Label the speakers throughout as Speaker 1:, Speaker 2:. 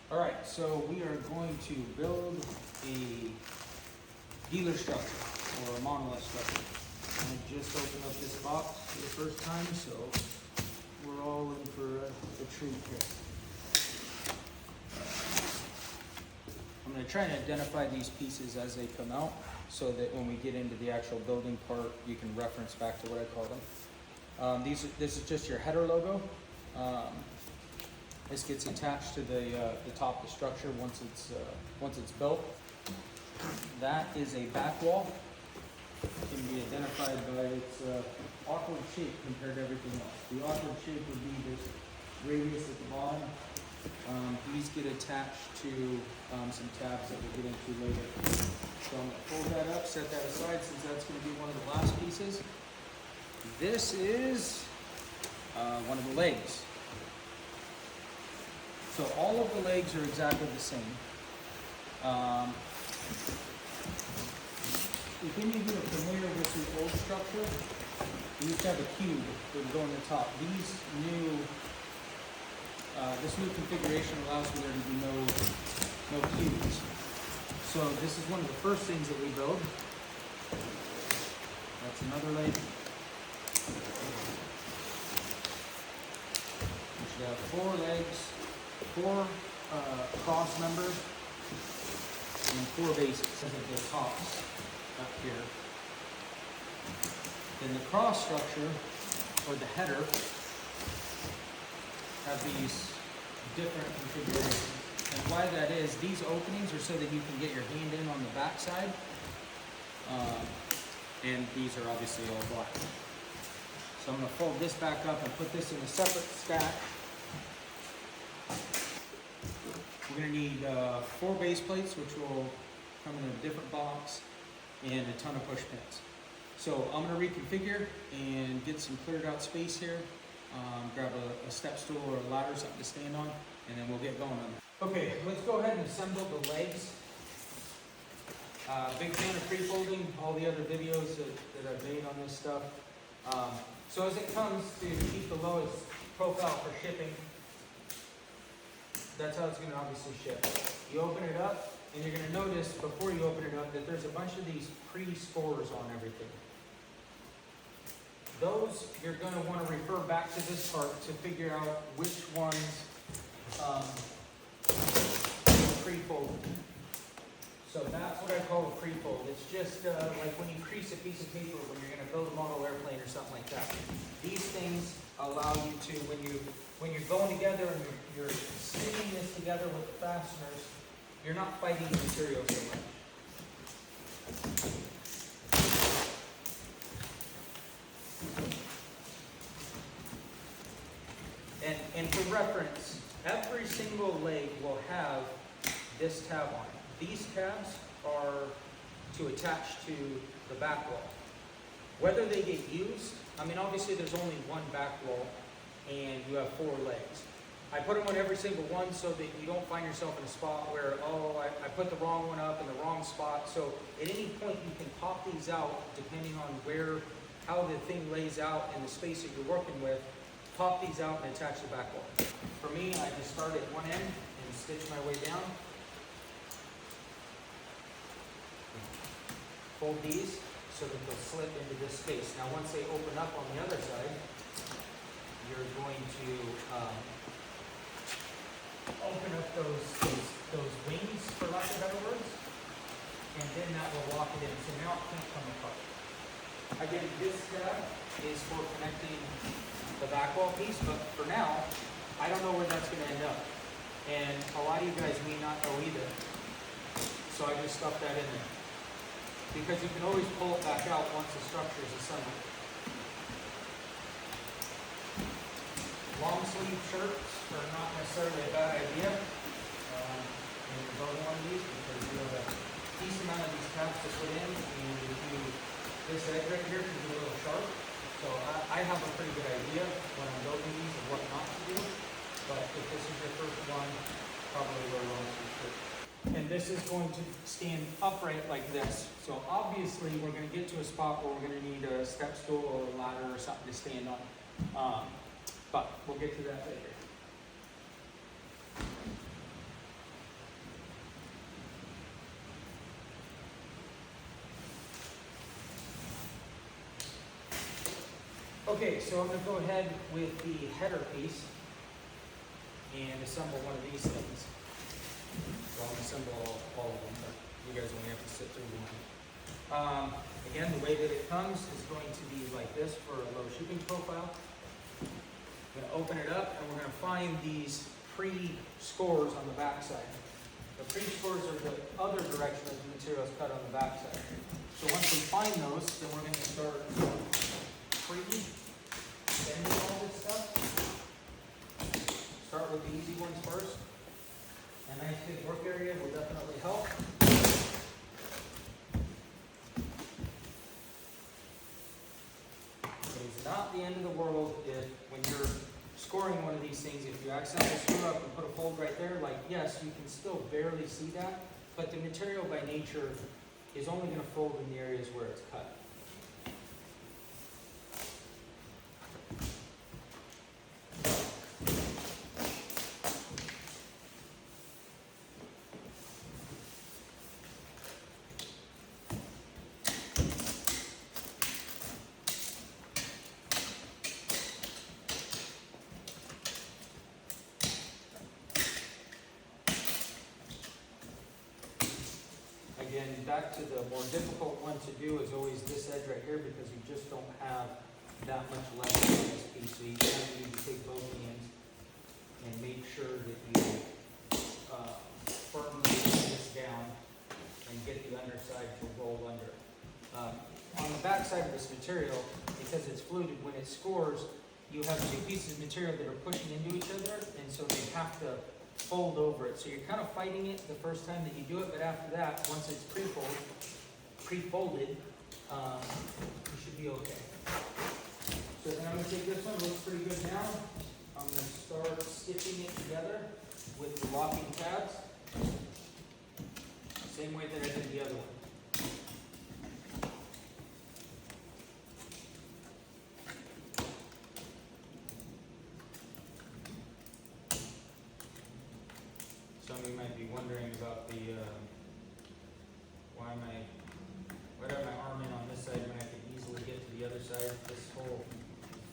Speaker 1: All right, so we are going to build a dealer structure or a monolith structure. I just opened up this box for the first time, so we're all in for a treat here. I'm going to try and identify these pieces as they come out so that when we get into the actual building part, you can reference back to what I call them. This is just your header logo. This gets attached to the top of the structure once it's built. That is a back wall. It can be identified by its awkward shape compared to everything else. The awkward shape would be this radius at the bottom. These get attached to some tabs that we'll get into later. So I'm going to fold that up, set that aside since that's going to be one of the last pieces. This is one of the legs. So all of the legs are exactly the same. If any of you are familiar with the old structure, we used to have a cube that would go on the top. This new configuration allows for there to be no cubes. So this is one of the first things that we build. That's another leg. We should have 4 legs, 4 cross members, and 4 bases at the tops up here. Then the cross structure, or the header, have these different configurations. And why that is, these openings are so that you can get your hand in on the back side. And these are obviously all black. So I'm going to fold this back up and put this in a separate stack. We're going to need 4 base plates, which will come in a different box, and a ton of push pins. So I'm going to reconfigure and get some cleared out space here. Grab a step stool or a ladder, something to stand on, and then we'll get going on it. Okay, let's go ahead and assemble the legs. Big fan of pre-folding, all the other videos that I've made on this stuff. So as it comes to keep the lowest profile for shipping, that's how it's going to obviously ship. You open it up, and you're going to notice before you open it up that there's a bunch of these pre-scores on everything. Those you're going to want to refer back to this part to figure out which ones pre-fold. So that's what I call a pre-fold. It's just like when you crease a piece of paper when you're going to build a model airplane or something like that. These things allow you to, when you're going together and you're stitching this together with the fasteners, you're not fighting the material so much. And for reference, every single leg will have this tab on it. These tabs are to attach to the back wall. Whether they get used, I mean obviously there's only one back wall and you have 4 legs. I put them on every single one so that you don't find yourself in a spot where, oh, I put the wrong one up in the wrong spot. So at any point you can pop these out depending on how the thing lays out and the space that you're working with. Pop these out and attach the back wall. For me, I just start at one end and stitch my way down. Fold these so that they'll slip into this space. Now once they open up on the other side, you're going to open up those wings, for lack of better words, and then that will lock it in. So now it can't come apart. Again, this tab is for connecting the back wall piece, but for now, I don't know where that's going to end up. And a lot of you guys may not know either. So I just stuffed that in there. Because you can always pull it back out once the structure is assembled. Long sleeve shirts are not necessarily a bad idea when you're building one of these, because you have a decent amount of these tabs to put in, and this edge right here can be a little sharp. So I have a pretty good idea when I'm building these of what not to do, but if this is your first one, probably wear a long sleeve shirt. And this is going to stand upright like this. So obviously we're going to get to a spot where we're going to need a step stool or a ladder or something to stand on. But we'll get to that later. Okay, so I'm going to go ahead with the header piece and assemble one of these things. Well, I'll assemble all of them, but you guys only have to sit through one. Again, the way that it comes is going to be like this for a low shipping profile. I'm going to open it up and we're going to find these pre-scores on the back side. The pre-scores are the other direction of the material is cut on the back side. So once we find those, then we're going to start pre-bending all this stuff. Start with the easy ones first. A nice big work area will definitely help. It's not the end of the world if, when you're scoring one of these things, if you accidentally screw up and put a fold right there, like, yes, you can still barely see that, but the material by nature is only going to fold in the areas where it's cut. Again, back to the more difficult one to do is always this edge right here because you just don't have that much left on this piece. So you kind of need to take both hands and make sure that you firmly lay this down and get the underside to roll under. On the back side of this material, because it's fluted, when it scores, you have two pieces of material that are pushing into each other, and so they have to fold over it. So you're kind of fighting it the first time that you do it, but after that, once it's pre-folded, you should be okay. So then I'm going to take this one, looks pretty good now. I'm going to start stitching it together with the locking tabs. Same way that I did the other one. Some of you might be wondering about the, why do I have my arm in on this side when I could easily get to the other side? This whole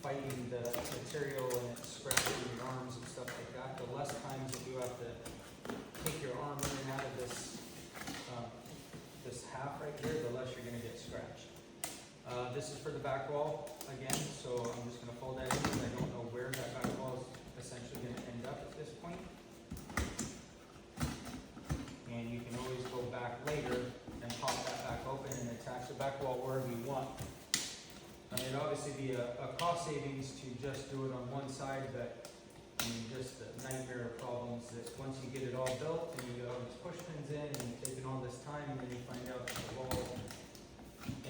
Speaker 1: fighting the material and it's scratching your arms and stuff like that, the less times that you have to take your arm in and out of this, this half right here, the less you're going to get scratched. This is for the back wall again, so I'm just going to fold that in because I don't know where that back wall is essentially going to end up at this point. And you can always go back later and pop that back open and attach the back wall wherever you want. It'd obviously be a cost savings to just do it on one side, but I mean, just the nightmare of problems that once you get it all built and you get all these push pins in and you've taken all this time and then you find out that the wall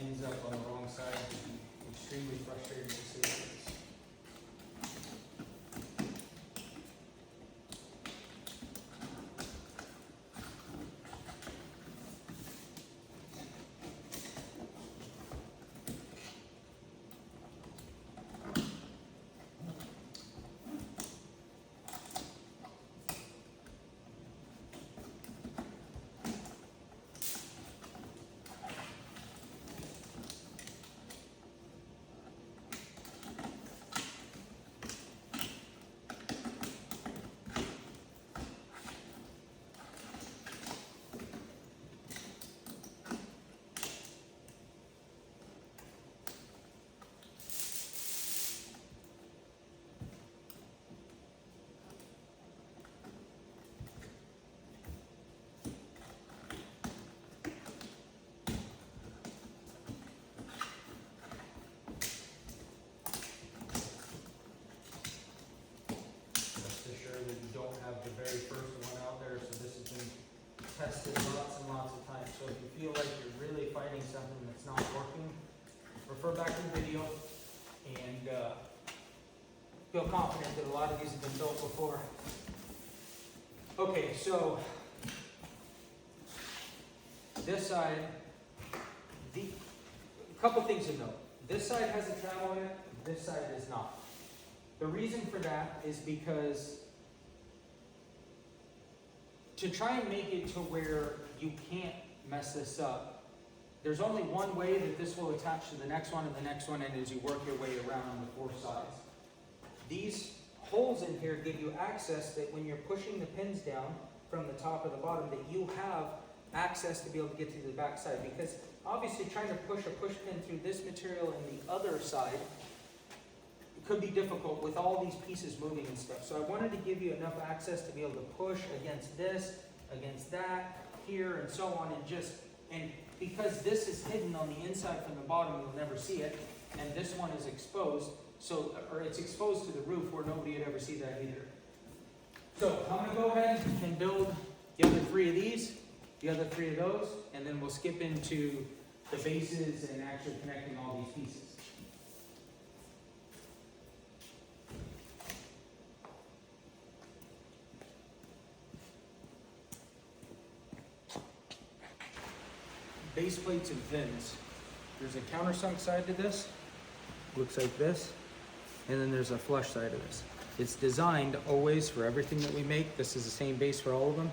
Speaker 1: ends up on the wrong side, it's extremely frustrating to see this. The very first one out there, so this has been tested lots and lots of times. So if you feel like you're really fighting something that's not working, refer back to the video and feel confident that a lot of these have been built before. Okay, so this side, a couple things to note. This side has a travel in it, this side does not. The reason for that is because to try and make it to where you can't mess this up, there's only one way that this will attach to the next one and the next one, and as you work your way around on the 4 sides. These holes in here give you access that when you're pushing the pins down from the top or the bottom, that you have access to be able to get to the back side. Because obviously trying to push a push pin through this material and the other side, it could be difficult with all these pieces moving and stuff. So I wanted to give you enough access to be able to push against this, against that, here, and so on, and because this is hidden on the inside from the bottom, you'll never see it, and this one is exposed, or it's exposed to the roof where nobody would ever see that either. So I'm gonna go ahead and build the other 3 of these, the other 3 of those, and then we'll skip into the bases and actually connecting all these pieces. Base plates and fins. There's a countersunk side to this, looks like this, and then there's a flush side of this. It's designed always for everything that we make. This is the same base for all of them.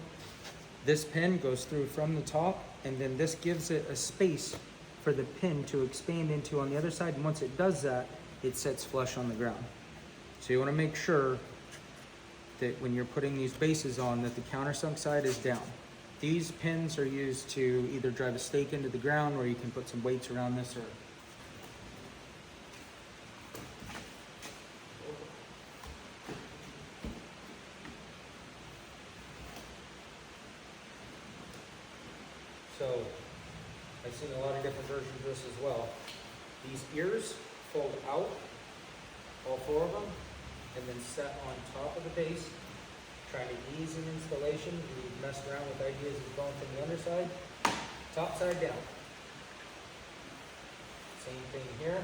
Speaker 1: This pin goes through from the top, and then this gives it a space for the pin to expand into on the other side, and once it does that, it sets flush on the ground. So you want to make sure that when you're putting these bases on, that the countersunk side is down. These pins are used to either drive a stake into the ground, or you can put some weights around this, or so I've seen a lot of different versions of this as well. These ears fold out, all 4 of them, and then set on top of the base. Trying to ease an installation. We messed around with ideas of going from the underside, top side down. Same thing here.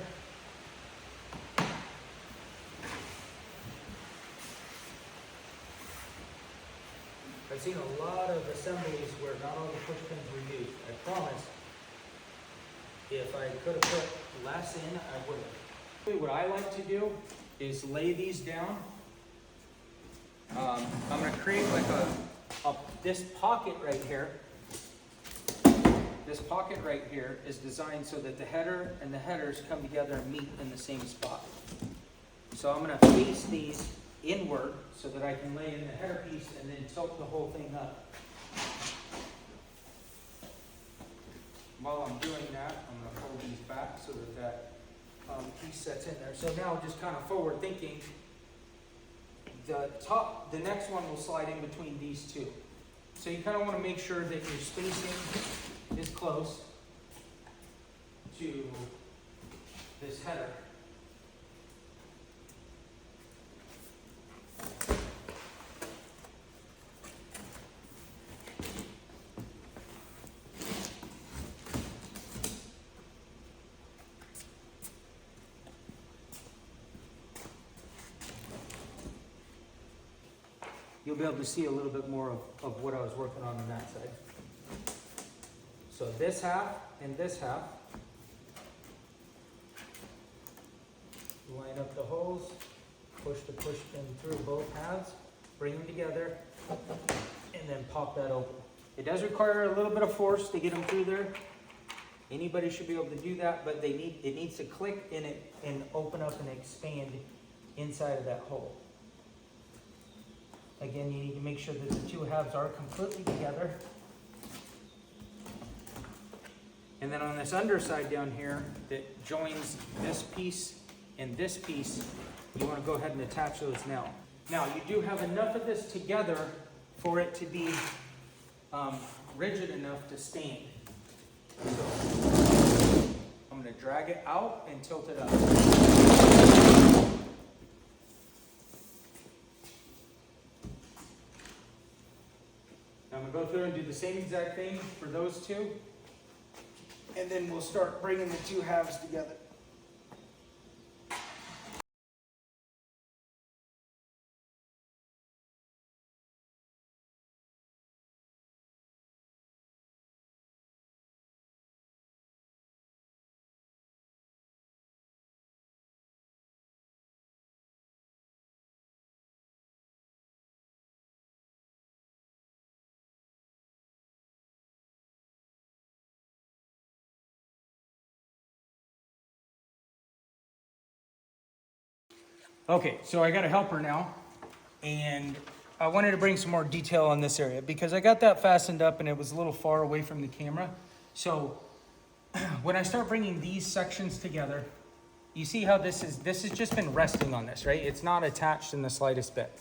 Speaker 1: I've seen a lot of assemblies where not all the push pins were used. I promise, if I could have put less in, I would have. What I like to do is lay these down. I'm going to create like this pocket right here. This pocket right here is designed so that the header and the headers come together and meet in the same spot. So I'm going to face these inward so that I can lay in the header piece and then tilt the whole thing up. While I'm doing that, I'm going to fold these back so that that piece sets in there. So now just kind of forward thinking. The next one will slide in between these 2. So you kind of want to make sure that your spacing is close to this header. You'll be able to see a little bit more of what I was working on that side. So this half and this half. Line up the holes, push the push pin through both halves, bring them together, and then pop that open. It does require a little bit of force to get them through there. Anybody should be able to do that, but it needs to click in it and open up and expand inside of that hole. Again, you need to make sure that the 2 halves are completely together. And then on this underside down here that joins this piece and this piece, you want to go ahead and attach those now. Now, you do have enough of this together for it to be rigid enough to stand. So I'm going to drag it out and tilt it up. I'm going to go through and do the same exact thing for those 2. And then we'll start bringing the 2 halves together. Okay, so I got a helper now, and I wanted to bring some more detail on this area because I got that fastened up and it was a little far away from the camera. So when I start bringing these sections together, you see how this has just been resting on this, right? It's not attached in the slightest bit.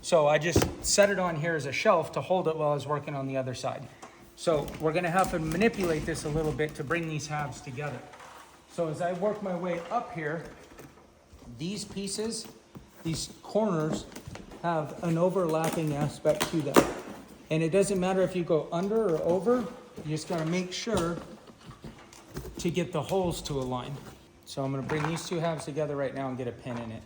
Speaker 1: So I just set it on here as a shelf to hold it while I was working on the other side. So we're gonna have to manipulate this a little bit to bring these halves together. So as I work my way up here, these pieces, these corners have an overlapping aspect to them. And it doesn't matter if you go under or over, you just gotta make sure to get the holes to align. So I'm gonna bring these two halves together right now and get a pin in it.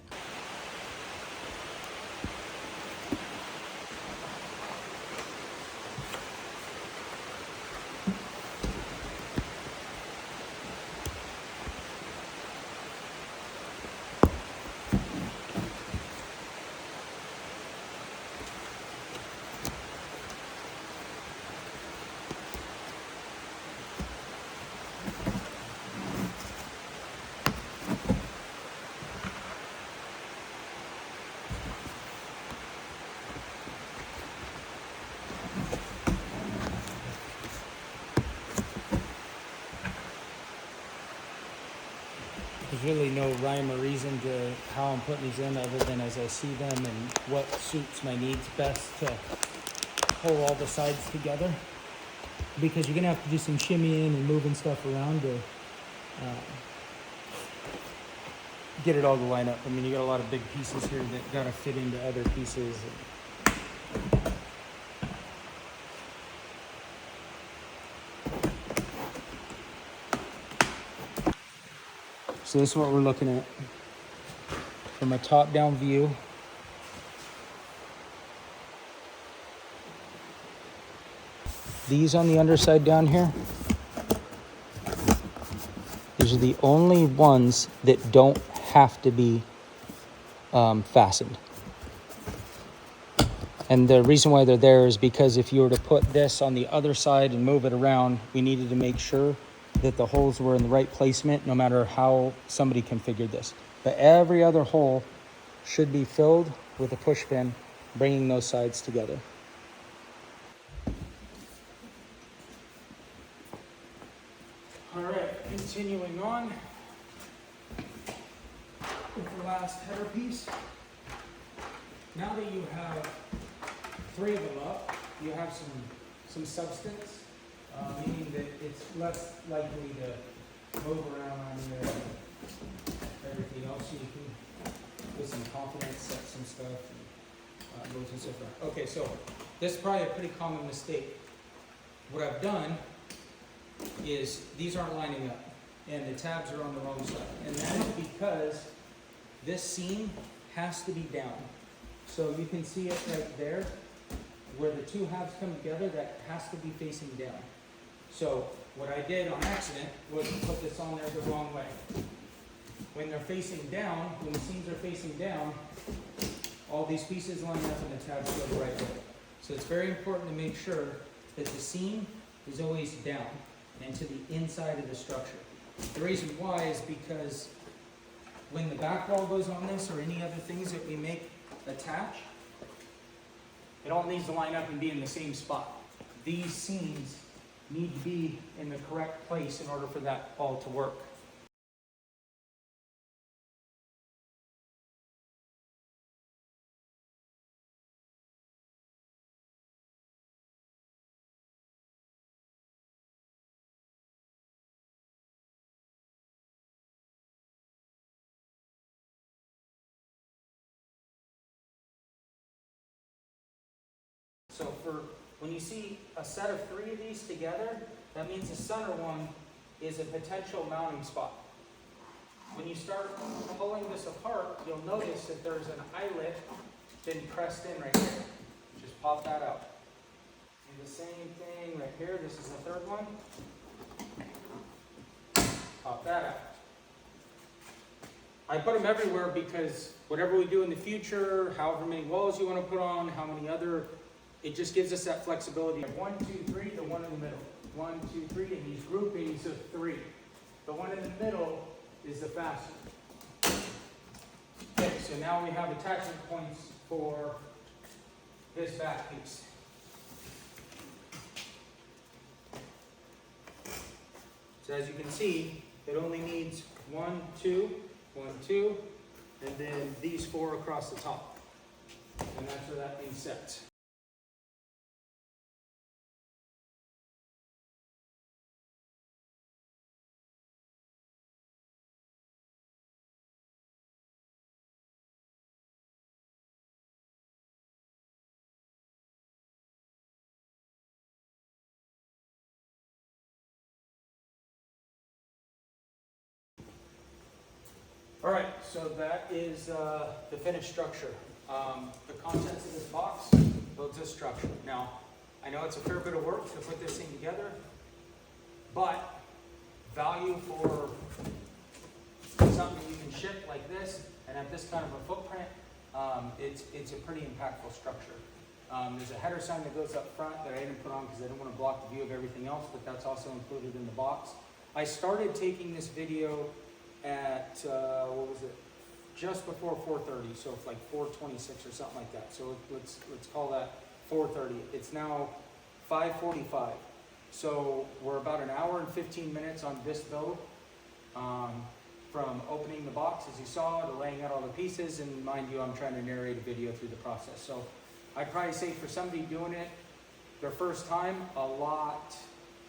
Speaker 1: There's really no rhyme or reason to how I'm putting these in other than as I see them and what suits my needs best to pull all the sides together. Because you're gonna have to do some shimmying and moving stuff around to get it all to line up. I mean, you got a lot of big pieces here that gotta fit into other pieces. So this is what we're looking at from a top-down view. These on the underside down here, these are the only ones that don't have to be fastened. And the reason why they're there is because if you were to put this on the other side and move it around, we needed to make sure that the holes were in the right placement no matter how somebody configured this. But every other hole should be filled with a push pin, bringing those sides together. All right, continuing on with the last header piece. Now that you have 3 of them up, you have some substance, meaning that it's less likely to move around on you and everything else. You can, with some confidence, set some stuff and move and so forth. Okay, so this is probably a pretty common mistake. What I've done is these aren't lining up and the tabs are on the wrong side. And that is because this seam has to be down. So you can see it right there where the 2 halves come together, that has to be facing down. So what I did on accident was put this on there the wrong way. When they're facing down, when the seams are facing down, all these pieces line up and the tabs go the right way. So it's very important to make sure that the seam is always down and to the inside of the structure. The reason why is because when the back wall goes on this or any other things that we make attach, it all needs to line up and be in the same spot. These seams need to be in the correct place in order for that all to work. So for when you see a set of 3 of these together, that means the center one is a potential mounting spot. When you start pulling this apart, you'll notice that there's an eyelet been pressed in right here. Just pop that out. Do the same thing right here. This is the 3rd one. Pop that out. I put them everywhere because whatever we do in the future, however many walls you want to put on, how many other, it just gives us that flexibility. 1, 2, 3, the one in the middle. 1, 2, 3, and these groupings of 3. The one in the middle is the fastener. Okay, so now we have attachment points for this back piece. So as you can see, it only needs 1, 2, 1, 2, and then these 4 across the top. And that's where that thing sets. All right, so that is the finished structure. The contents of this box builds this structure. Now, I know it's a fair bit of work to put this thing together, but value for something you can ship like this and have this kind of a footprint, it's a pretty impactful structure. There's a header sign that goes up front that I didn't put on because I didn't want to block the view of everything else, but that's also included in the box. I started taking this video at, what was it, just before 4:30, so it's like 4:26 or something like that. So let's call that 4:30. It's now 5:45. So we're about an hour and 15 minutes on this build, from opening the box, as you saw, to laying out all the pieces, and mind you, I'm trying to narrate a video through the process. So I'd probably say for somebody doing it their first time, hour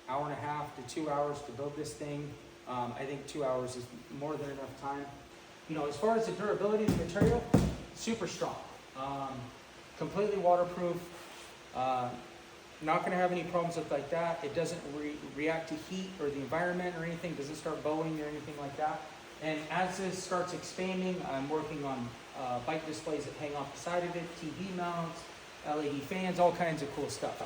Speaker 1: and a half to 2 hours to build this thing. I think 2 hours is more than enough time. You know, as far as the durability of the material, super strong. Completely waterproof. Not going to have any problems with like that. It doesn't react to heat or the environment or anything. Doesn't start bowing or anything like that. And as this starts expanding, I'm working on bike displays that hang off the side of it, TV mounts, LED fans, all kinds of cool stuff.